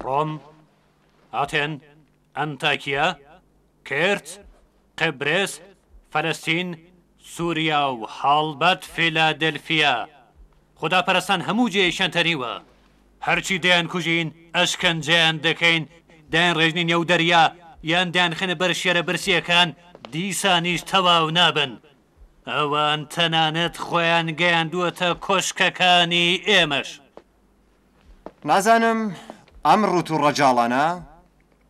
روم، ئاتێن، ئەنتاکیا، کێرت، قبرس، فەلەستین، سووریا و هەڵبەت فیلادلفیا. خوداپەرستان هەموو جێیشان تەریوە. هەرچی دەیان کوژین ئەشکەنجەیان دەکەین، دایان ڕێژنی نێو دەریا یان دایان خەنە بەر شێرە برسیەکان دیسانیش تەواو نابن. ئەوان تەنانەت خۆیان گەیاندووەتە کۆشکەکانی ئێمەش. نازانم ئەم ڕوت و ڕەجاڵانە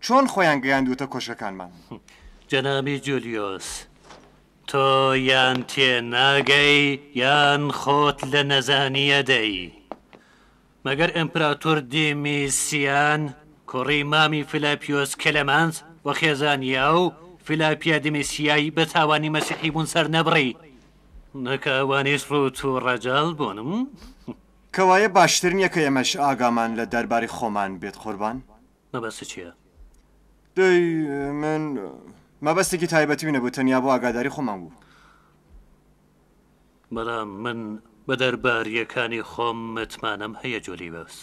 چۆن خۆیان گەیاندووتە کۆشەکانمان. جەنابی جولیۆس، تۆ یان تێ ناگەی یان خۆت لە نەزانیە دەی. مەگەر ئەمپراتۆر دیمیسیان کوڕی مامی فیلاپیۆس کەلەمانس و خێزانیا و فیلاپیا دیمیسیایی بە تاوانی مەسیحی بوون سەر نەبڕی، نەکەوانیش ڕوت و ڕەجاڵ بوونم؟ کەوایە باشتر نییە کە ئێمەش ئاگامان لە دەرباری خۆمان بێت قوربان؟ مەبەستە چییە؟ دەی من مەبەستێکی تایبەتی نەبوو، تەنیا بۆ ئاگاداری خۆمان بوو. بەڵام من بە دەرباریەکانی خۆم متمانەم هەیە جۆلیۆس.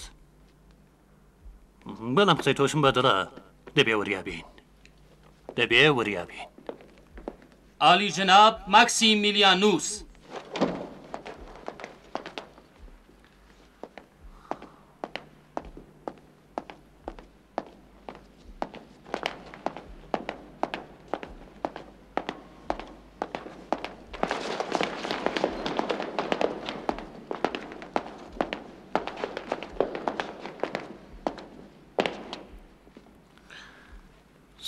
بەڵام قسەی تۆشم بەدڵە، دەبێ وریابین، دەبێ وریابین. عالی جناب ماکسیمیلیانوس.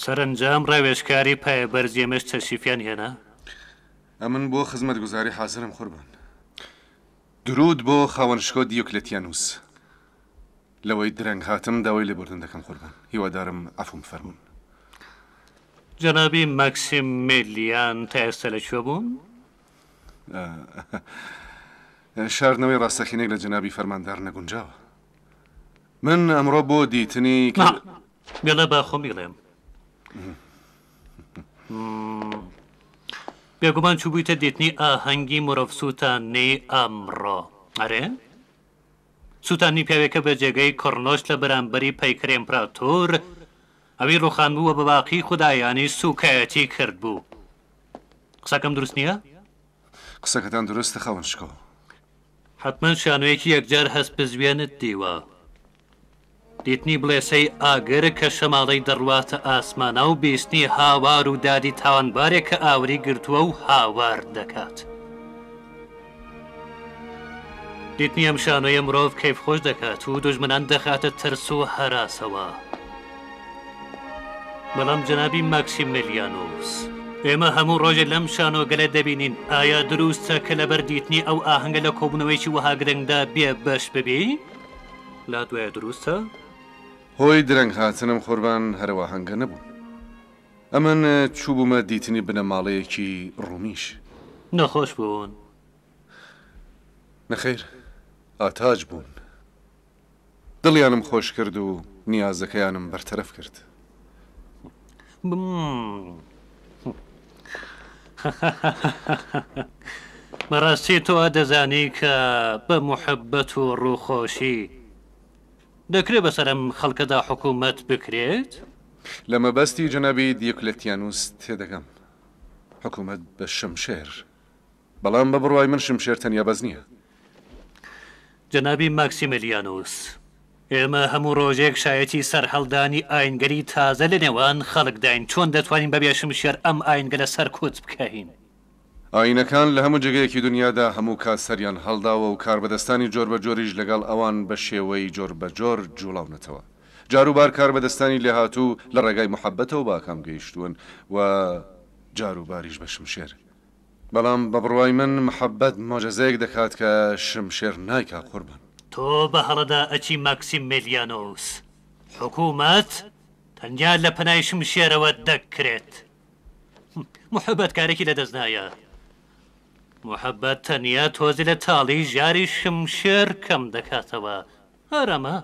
سەرنجام ڕێوێژکاری پایە بەرزیێمەش تەشریفیان هێنا؟ ئەمن بۆ خزمەت گوزاری حازرم قوربان. درود بۆ خاوەنشکۆ دیۆکلێتیانوس. لەوەی درەنگ هاتم داوای لێبوردن دەکەم قوربان. هیوادارم عەفوم فەرمون. جەنابی ماکسیمیلیان تا ئێستا لەکوێ بوون؟ شاردنەوەی ڕاستەخینێک لە جەنابی فەرماندار نەگونجاوە. من ئەمڕۆ بۆ دیتنی بێڵە باخۆم بیڵێم. بێگومان چوو بوویتە دیتنی ئاهەنگی مرۆڤ سووتانی ئەمڕۆ، ئەرێ؟ سووتانی پیاوێکە بە جێگەی کڕنۆش لە بەرامبەری پەیکر ئیمپراتۆر ئەوی ڕوخان بووە بە باقی خودایانی سوکایەتی کرد بوو. قسەکەم دروست نییە؟ قسەکەتان دروستە خاوەنشکۆ. حتمما شانۆیەکی یەکجار هەست بزوێنت دیوە. دیتنی بڵێسەی ئاگر کە شەماڵەی دەڕواتە ئاسمانە و بیستنی هاوار و دادی تاوانبارێک کە ئاوری گرتووە و هاوار دەکات. دیتنی ئەم شانۆیە مرۆڤ کەیف خۆش دەکات و دوژمنان دەخاتە ترس و هەراسەوە. بەڵام جەنابی ماکسیمیلیانوس، ئێمە هەموو ڕۆژێ لەم شانۆگەلە دەبینین. ئایا دروستە کە لەبەر دیتنی ئەو ئاهەنگە لە کۆبوونەوەیکی وەها گرنگدا بێ بەش ببی؟ لا دوایە دروستە؟ هۆی درەنگ هاتنم قوربان هەرەوە هەنگە نەبوو. ئەمن چوو بوومە دیتنی بنە ماڵەیەکی ڕوومیش. نەخۆش بوون؟ نەخێر، ئاتاج بوون. دڵیانم خۆش کرد و نیازەکەیانم بەرتەرەف کرد. بەڕاستی تۆ دەزانی کە بە موحەبەت و ڕووخۆشی دەکرێت بەسەرم خەڵکەدا حکوومەت بکرێت؟ لە مەبەستی جەنابی دیۆکلێتیانوس تێدەگەم. حکوومەت بە شمشێر، بەڵام بە بڕوای من شمشێر تەنیا بەز نییە. جەنابی ماکسیمیلیانوس، ئێمە هەموو ڕۆژێک شایەتی سەرهەڵدانی ئاینگەری تازە لە نێوان خەڵکداین. چۆن دەتوانین بەبێ شمشێر ئەم ئاینگە لە سەر کوت بکەین؟ ئاینەکان لە هەموو جێگەیەکی دنیادا هەموو کات سەریان هەڵداوە و کاربەدەستانی جۆر بە جۆریش لەگەڵ ئەوان بە شێوەی جۆر بە جۆر جوڵاونەتەوە. جاروبار کاربەدەستانی لێهاتوو لە ڕێگای محەبەتەوە باکام گەیشتوون و جاروباریش بە شمشێر. بەڵام بە بڕوای من محەبەت مۆجەزەیەک دەکات کە شمشێر نایکا قوربان. تۆ بە هەڵەدا ئەچی ماکسیمیلیانوس، حکوومەت تەنیا لە پەنای شمشێرەوە دەکرێت. محەبەت کارێکی لەدەست نایە. محەبەت تەنیا تۆزی لە تاڵی ژاری شمشێر کەم دەکاتەوە. هەرەمە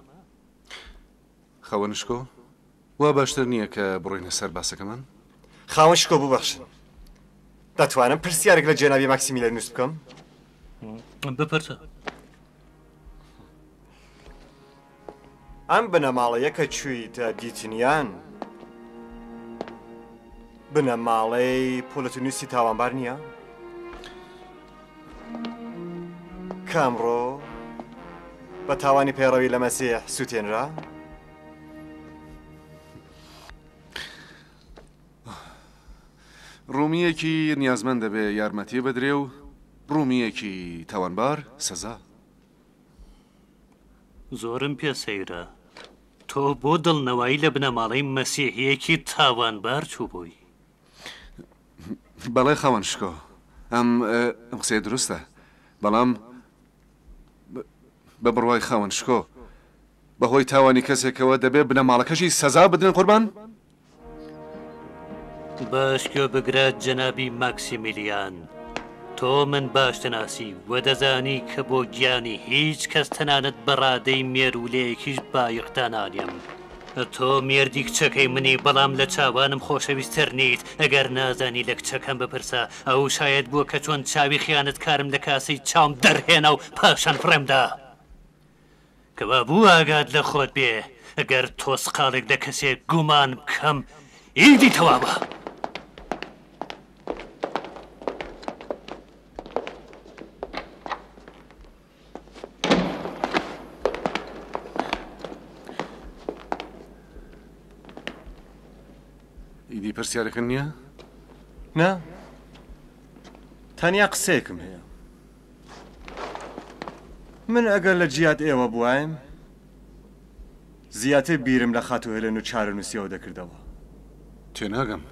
خاوەنشکۆ، وا باشتر نییە کە بڕۆینە سەر باسەکەمان؟ خاوەنشکۆ ببەخشن، دەتوانم پرسیارێک لە جێنابی ماکسیمیلیانوس بکەم؟ بپرسە. ئەم بنەماڵەیە کە چوویتە دیتنیان بنەماڵەی پۆلەتونوسی تاوانبار نییە؟ کامڕۆ بە تاوانی پێڕەوی لە مەسیح سووتێنرا؟ ڕوومیەکی نیازمەند دەبێ یارمەتی بەدرێ و ڕوومیەکی تاوانبار سەزا. زۆرم پێ سەیرە تۆ بۆ دڵنەوەی لە بنەماڵەی مەسیحیەکی تاوانبار چوو بووی. بەڵێ خاوەن شکۆ، ئەم قسەی دروستە، بەڵام بە بڕوای خاوەن شکۆ بەهۆی تاوانی کەسێکەوە دەبێ بنەماڵەکەشی سەزا بدرێن قوربان؟ باش گوێ بگرە جەنابی ماکسیمیلیان، تۆ من باش دەناسی و دەزانی کە بۆ گیانی هیچ کەس تەنانەت بەڕادەی مێرولەیەکیش بایەختانانیم. تۆ مێردی کچەکەی منی بەڵام لە چاوانم خۆشەویستتر نیت. ئەگەر نازانی لە کچەکەم بپرسە ئەو شاید بووە کە چۆن چاوی خیانەت کارم لە کاسەی چاوم دەرهێنا و پاشان فڕێمدا. کەوا بوو ئاگات لە خۆت بێ ئەگەر تۆ سقاڵێک لە کەسێک گومان بکەم ئیدی تەواوە. ئیدی پرسیارەکەن نییە؟ نا، تەنیا قسەیەکم هەیە. من ئەگەر لە جیات ئێوە بوایم زیاتر بیرم لە خاتوهێلن و چارەنووسیەوە دەکردەوە. تێناگەم.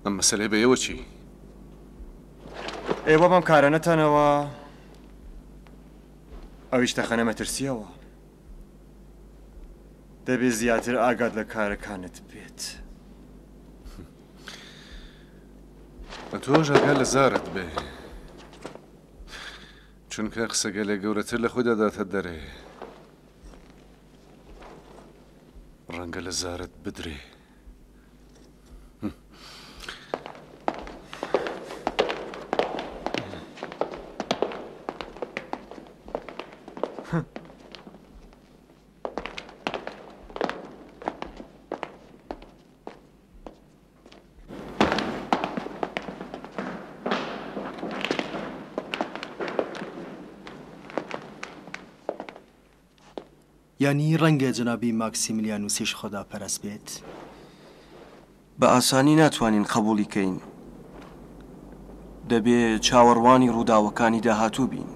ئەم مەسەلەی بە ئێوە چی؟ ئێوە بەم کارە نەتەنەوە ئەویش تەخەنە مەترسیەوە. دەبێت زیاتر ئاگات لە کارەکانت بێت. بە تۆش ئاگات لە زارت بێ، چونکە قسەگەلێ گەورەتر لە خۆی دەداتە دەرێ. ڕەنگە لە زارت بدرێ. یعنی ڕەنگە جەنابی ماکسیمیلیانوسیش خۆدا پەرست بێت؟ بە ئاسانی ناتوانین قبوڵی کەین. دەبێت چاوەڕوانی ڕووداوەکانی داهاتوو بین.